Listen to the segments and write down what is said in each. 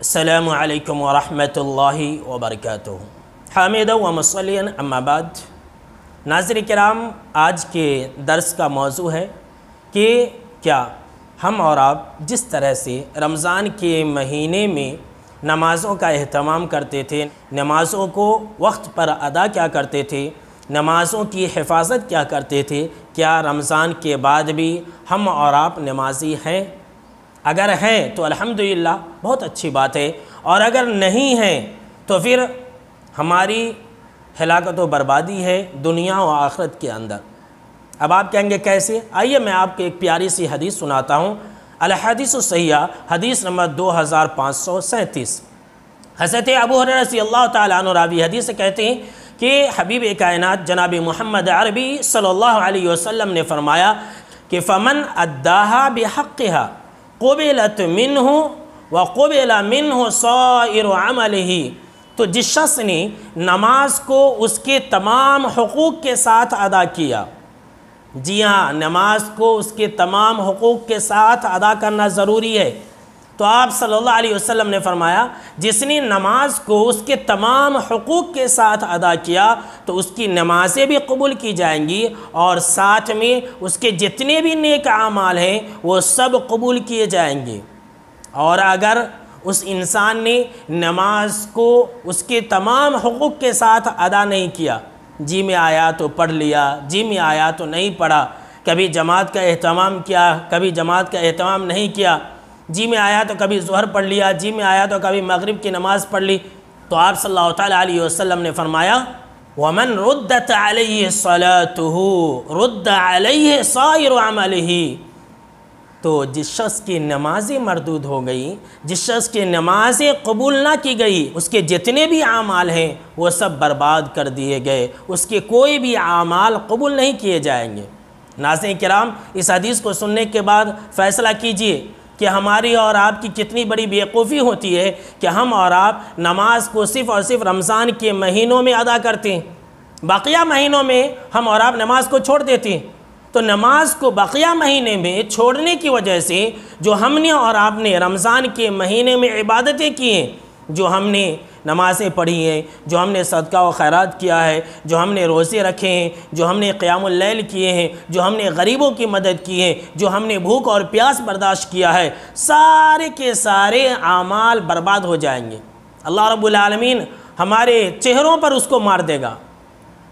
السلام علیکم ورحمۃ اللہ وبرکاتہ۔ حامد و مصلین اما بعد، ناظرین کرام، آج کے درس کا موضوع ہے کہ کیا ہم اور آپ جس طرح سے رمضان کے مہینے میں نمازوں کا اہتمام کرتے تھے، نمازوں کو وقت پر ادا کیا کرتے تھے، نمازوں کی حفاظت کیا کرتے تھے، کیا رمضان کے بعد بھی ہم اور آپ نمازی ہیں؟ اگر ہیں تو الحمدللہ بہت اچھی بات ہے، اور اگر نہیں ہیں تو پھر ہماری ہلاکت و بربادی ہے دنیا و آخرت کے اندر۔ اب آپ کہیں گے کیسے؟ آئیے میں آپ کو ایک پیاری سی حدیث سناتا ہوں۔ الحدیث الصحیحہ، حدیث نمبر 2537۔ حضرت ابو ہریرہ رضی اللہ تعالیٰ عنہ راوی حدیث سے کہتے ہیں کہ حبیب کائنات جناب محمد عربی صلی اللہ علیہ وسلم نے فرمایا کہ فمن اداہا بحقہا قبلت منہ وقبل منہ سائر عملہ، تو جس شخص نے نماز کو اس کے تمام حقوق کے ساتھ ادا کیا، جی ہاں، نماز کو اس کے تمام حقوق کے ساتھ ادا کرنا ضروری ہے، تو آپ صلی اللہ علیہ وسلم نے فرمایا جس نے نماز کو اس کے تمام حقوق کے ساتھ ادا کیا تو اس کی نمازیں بھی قبول کی جائیں گی، اور ساتھ میں اس کے جتنے بھی نیک اعمال ہیں وہ سب قبول کیے جائیں گے۔ اور اگر اس انسان نے نماز کو اس کے تمام حقوق کے ساتھ ادا نہیں کیا، جی میں آیا تو پڑھ لیا، جی میں آیا تو نہیں پڑھا، کبھی جماعت کا اہتمام کیا، کبھی جماعت کا اہتمام نہیں کیا، جی میں آیا تو کبھی ظہر پڑھ لیا، جی میں آیا تو کبھی مغرب کی نماز پڑھ لی، تو آپ صلی اللہ تعالیٰ علیہ وسلم نے فرمایا وَمَنْ رُدَّتْ عَلَيْهِ صَلَاتُهُ رُدَّ عَلَيْهِ سَائِرُ عَمَلِهِ، تو جس شخص کی نمازیں مردود ہو گئی، جس شخص کی نمازیں قبول نہ کی گئی، اس کے جتنے بھی اعمال ہیں وہ سب برباد کر دیے گئے، اس کے کوئی بھی اعمال قبول نہیں کیے جائیں گے۔ ناظرین کرام، اس حدیث کو سننے کے بعد فیصلہ کیجئے کہ ہماری اور آپ کی کتنی بڑی بیوقوفی ہوتی ہے کہ ہم اور آپ نماز کو صرف اور صرف رمضان کے مہینوں میں ادا کرتے ہیں، بقیہ مہینوں میں ہم اور آپ نماز کو چھوڑ دیتے ہیں۔ تو نماز کو بقیہ مہینے میں چھوڑنے کی وجہ سے جو ہم نے اور آپ نے رمضان کے مہینے میں عبادتیں کی ہیں، جو ہم نے نمازیں پڑھی ہیں، جو ہم نے صدقہ و خیرات کیا ہے، جو ہم نے روزے رکھے ہیں، جو ہم نے قیام اللیل کیے ہیں، جو ہم نے غریبوں کی مدد کی ہے، جو ہم نے بھوک اور پیاس برداشت کیا ہے، سارے کے سارے اعمال برباد ہو جائیں گے۔ اللہ رب العالمین ہمارے چہروں پر اس کو مار دے گا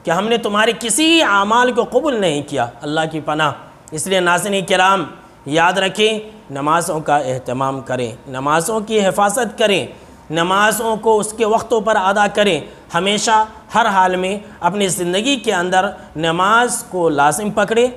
کہ ہم نے تمہارے کسی اعمال کو قبول نہیں کیا، اللہ کی پناہ۔ اس لیے ناظرین کرام، یاد رکھیں، نمازوں کا اہتمام کریں، نمازوں کی حفاظت کریں، نمازوں کو اس کے وقتوں پر ادا کریں، ہمیشہ ہر حال میں اپنی زندگی کے اندر نماز کو لازم پکڑیں۔